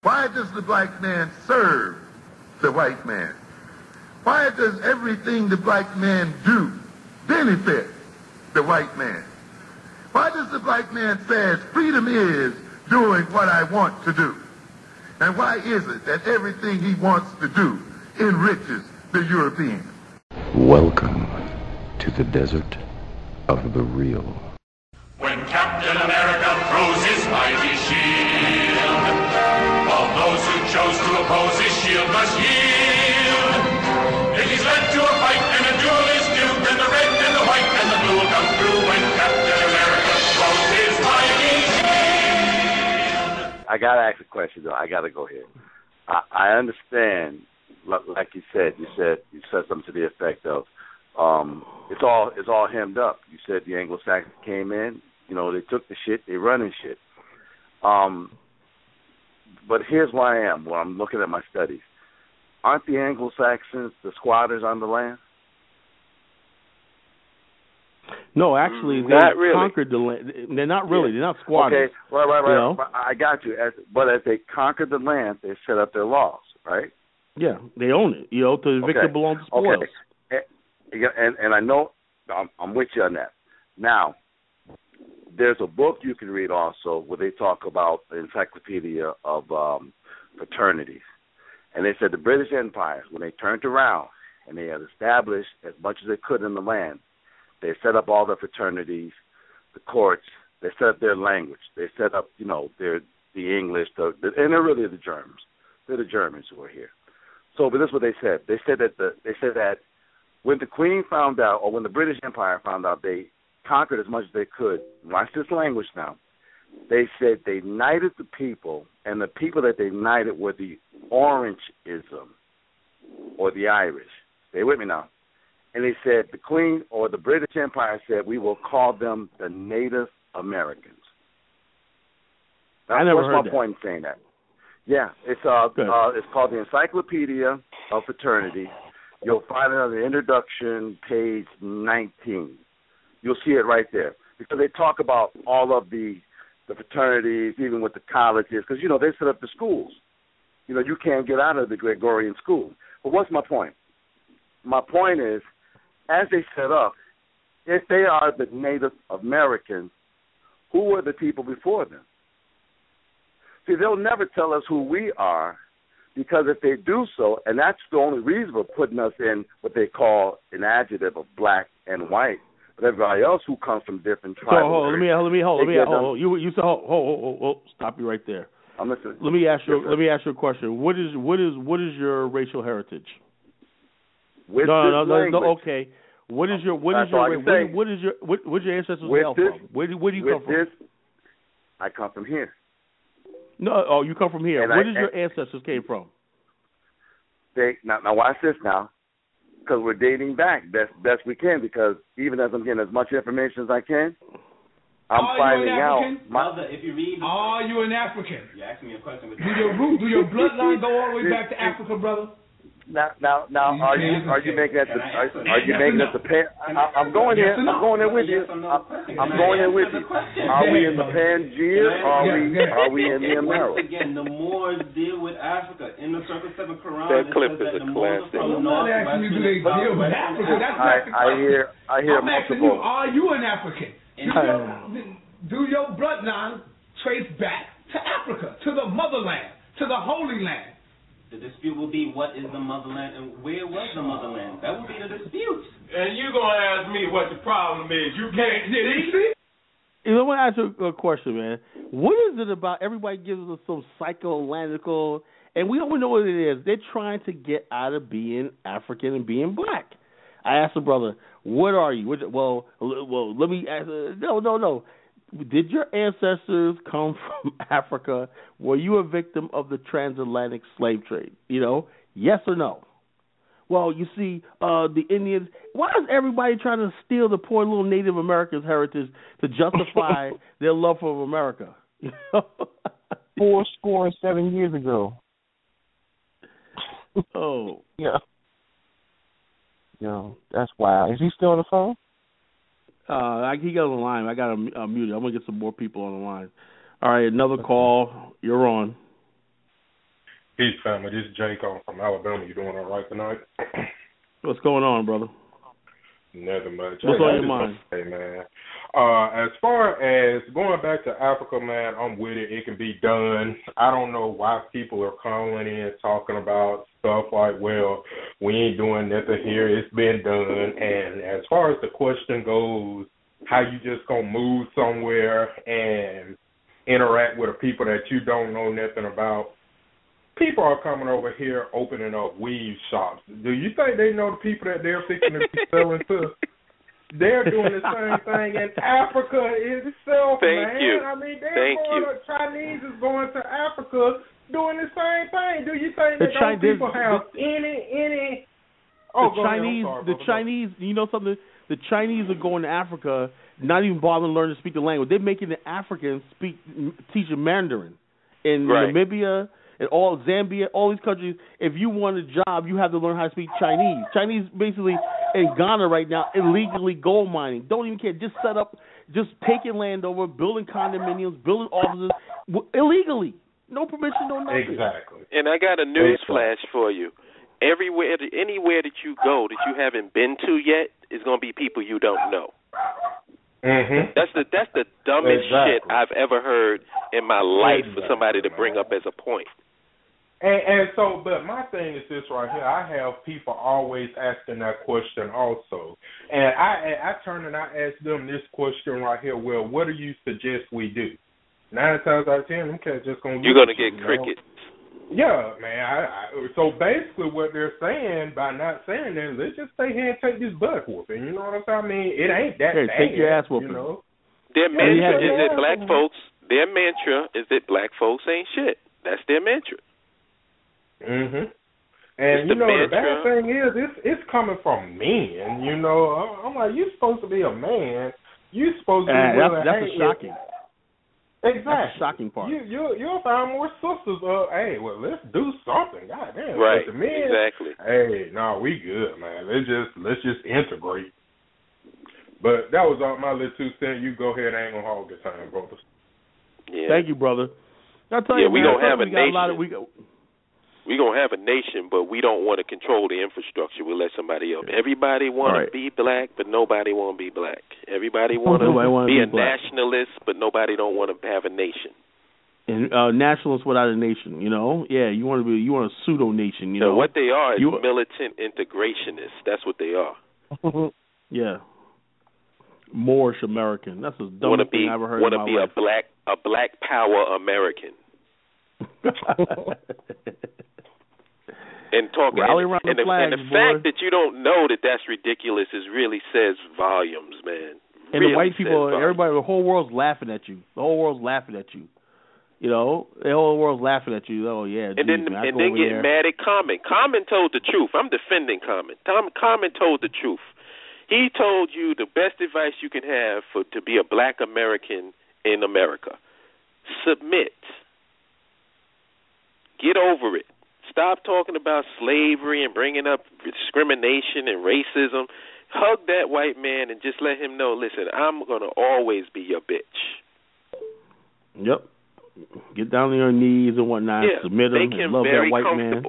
Why does the black man serve the white man? Why does everything the black man do benefit the white man? Why does the black man say freedom is doing what I want to do? And why is it that everything he wants to do enriches the European? Welcome to the desert of the real. When Captain America throws his mighty shield, all those who chose to oppose his shield must yield. If he's led to a fight and a duel is due, then the red and the white and the blue will come through when Captain America throws his mighty shield. I gotta ask a question though. I gotta go here. I understand, like you said something to the effect of, it's all hemmed up. You said the Anglo-Saxons came in, they took the shit, they running shit. But here's where I am when I'm looking at my studies. Aren't the Anglo-Saxons the squatters on the land? No, actually, they conquered the land. They're not really. They're not squatters. Okay, right. I got you. But as they conquered the land, they set up their laws, right? Yeah, they own it. To the victor belongs the spoils. Okay. And I know I'm with you on that. Now, there's a book you can read also where they talk about the encyclopedia of fraternities. And they said the British Empire, when they turned around and they had established as much as they could in the land, they set up all the fraternities, the courts, they set up their language. They set up, the English, and they're really the Germans. They're the Germans who are here. So, but this is what they said. They said that when the Queen found out, or when the British Empire found out they conquered as much as they could, watch this language now, they said they knighted the people, and the people that they knighted were the Orangeism, or the Irish. Stay with me now. And they said the Queen, or the British Empire said, we will call them the Native Americans. I never heard what's my that. point in saying that? Yeah, it's called the Encyclopedia of Fraternity. You'll find it on the introduction, page 19. You'll see it right there. Because they talk about all of the fraternities, even with the colleges, because, they set up the schools. You can't get out of the Gregorian school. But what's my point? My point is, as they set up, if they are the Native Americans, who were the people before them? See, they'll never tell us who we are, because if they do so, and that's the only reason for putting us in what they call an adjective of black and white, but everybody else who comes from different tribes. Hold. You said hold. Stop you right there. I'm listening. Let me ask you a question. What is your racial heritage? No. Okay. Where's your ancestors hail from? Where do you come from? I come from here. No, you come from here. Where did your ancestors came from? Now watch this now, because we're dating back best we can. Because even as I'm getting as much information as I can, I'm finding out. If you read, are you an African? You asked me a question. Do your bloodline go all the way back to Africa, brother? Now, are you making that? The pan? I'm going there. I'm going there with you. I'm going there with you. Are we in the Pangea? Are we in the America? Once again, the Moors deal with Africa in the Circle 7 Quran. That clip is a classic. I'm not asking you do they deal with Africa. That's not the question. I hear I'm asking you, are you an African? Do your bloodline trace back to Africa, to the motherland, to the Holy Land? The dispute will be what is the motherland and where was the motherland. That will be the dispute. And you're going to ask me what the problem is. You can't see? I want to ask you a question, man. What is it about everybody gives us some psychoanalytical, and we don't know what it is. They're trying to get out of being African and being black. I asked the brother, what are you? Well, let me ask. No. Did your ancestors come from Africa? Were you a victim of the transatlantic slave trade? Yes or no? Well, you see, the Indians, why is everybody trying to steal the poor little Native Americans' heritage to justify their love for America? 407 years ago. Oh. Yeah. That's wild. Is he still on the phone? He got on the line. I got him muted. I'm going to get some more people on the line. All right, another call. You're on. Peace, family. This is Jake. I'm from Alabama. You doing all right tonight? What's going on, brother? Nothing much. What's on your mind? Hey, man. As far as going back to Africa, man, I'm with it. It can be done. I don't know why people are calling in talking about stuff like, well, we ain't doing nothing here. It's been done. And as far as the question goes, how you just gonna move somewhere and interact with the people that you don't know nothing about? People are coming over here opening up weave shops. Do you think they know the people that they're fixing to be selling to? They're doing the same thing in Africa itself, man. I mean, Chinese is going to Africa doing the same thing. Do you think that those people have any? The Chinese, you know something? The Chinese are going to Africa, not even bothering to learn to speak the language. They're making the Africans teach Mandarin in Namibia. And all Zambia, all these countries, if you want a job, you have to learn how to speak Chinese. Chinese basically in Ghana right now illegally gold mining. Don't even care. Just set up, just taking land over, building condominiums, building offices illegally. No permission, no nothing. Exactly. And I got a news flash for you. Anywhere that you go that you haven't been to yet is going to be people you don't know. Mm-hmm. That's the dumbest shit I've ever heard in my life for somebody to bring up as a point. And so, but my thing is this right here. I have people always asking that question also. And I turn and I ask them this question right here. Well, what do you suggest we do? 9 times out of 10, them cats just going to You're going to get crickets. Yeah, man. So basically what they're saying by not saying that, let's just stay here and take this butt whooping. You know what I'm saying? I mean, it ain't that bad. Take your ass whooping. You know? Their mantra is that black folks, their mantra is that black folks ain't shit. That's their mantra. Mhm. And you know the bad thing is it's coming from men. You know, I'm like, you're supposed to be a man. You're supposed to be willing. That's shocking. Exactly. That's the shocking part. You'll find more sisters. Hey, well, let's do something. God damn. Right. The men, exactly. Hey, no, we good, man. Let's just integrate. But that was all my little 2 cents. You go ahead. I ain't gonna hog the time, brothers. Yeah. Thank you, brother. I'll tell you, we man, gonna have a nation. We're going to have a nation, but we don't want to control the infrastructure. We'll let somebody else. Everybody want to be black, but nobody want to be black. Everybody want to be a nationalist, but nobody don't want to have a nation. And nationalists without a nation, you know? Yeah, you want a pseudo-nation, you know? What they are is militant integrationists. That's what they are. Yeah. Moorish American. That's the dumbest thing I ever heard in my life. Want to be a black power American. And talking, and the fact that you don't know that that's ridiculous really says volumes, man. And the white people, everybody, the whole world's laughing at you. The whole world's laughing at you. You know, the whole world's laughing at you. Oh yeah, and then getting mad at Common. Common told the truth. I'm defending Common. Common told the truth. He told you the best advice you can have to be a black American in America: submit. Get over it. Stop talking about slavery and bringing up discrimination and racism. Hug that white man and just let him know, listen, I'm going to always be your bitch. Yep. Get down on your knees and whatnot. Submit him and love that white man.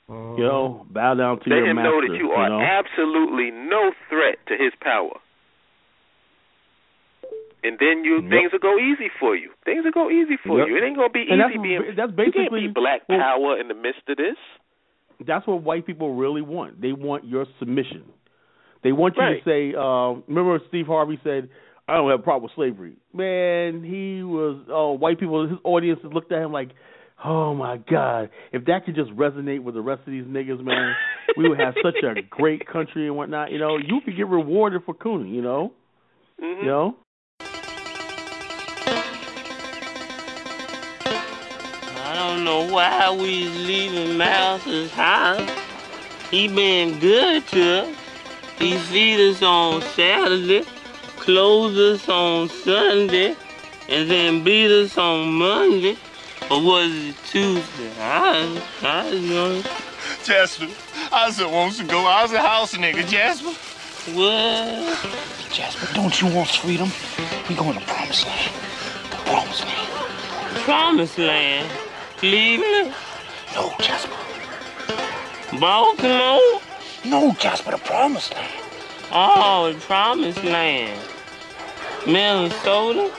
You know, bow down to your master. Let him know that you are absolutely no threat to his power. And then things will go easy for you. Things will go easy for you. It ain't going to be easy being... That's basically, you can't be black power in the midst of this. That's what white people really want. They want your submission. They want you to say... remember Steve Harvey said, I don't have a problem with slavery. Man, he was... white people, his audiences looked at him like, oh, my God. If that could just resonate with the rest of these niggas, man, we would have such a great country and whatnot. You know, you could get rewarded for cooning, you know? Mm-hmm. You know? I don't know why we leaving Mouse's house. He been good to us. He feed us on Saturday, clothes us on Sunday, and then beat us on Monday. Or was it Tuesday? I don't know. Jasper, I just want to go. I was a house nigga, Jasper. What? Jasper, don't you want freedom? We going to Promised Land. The Promised Land. Promised Land? Cleveland? No, Jasper. Baltimore? No, Jasper, the Promised Land. Oh, the Promised Land. Minnesota?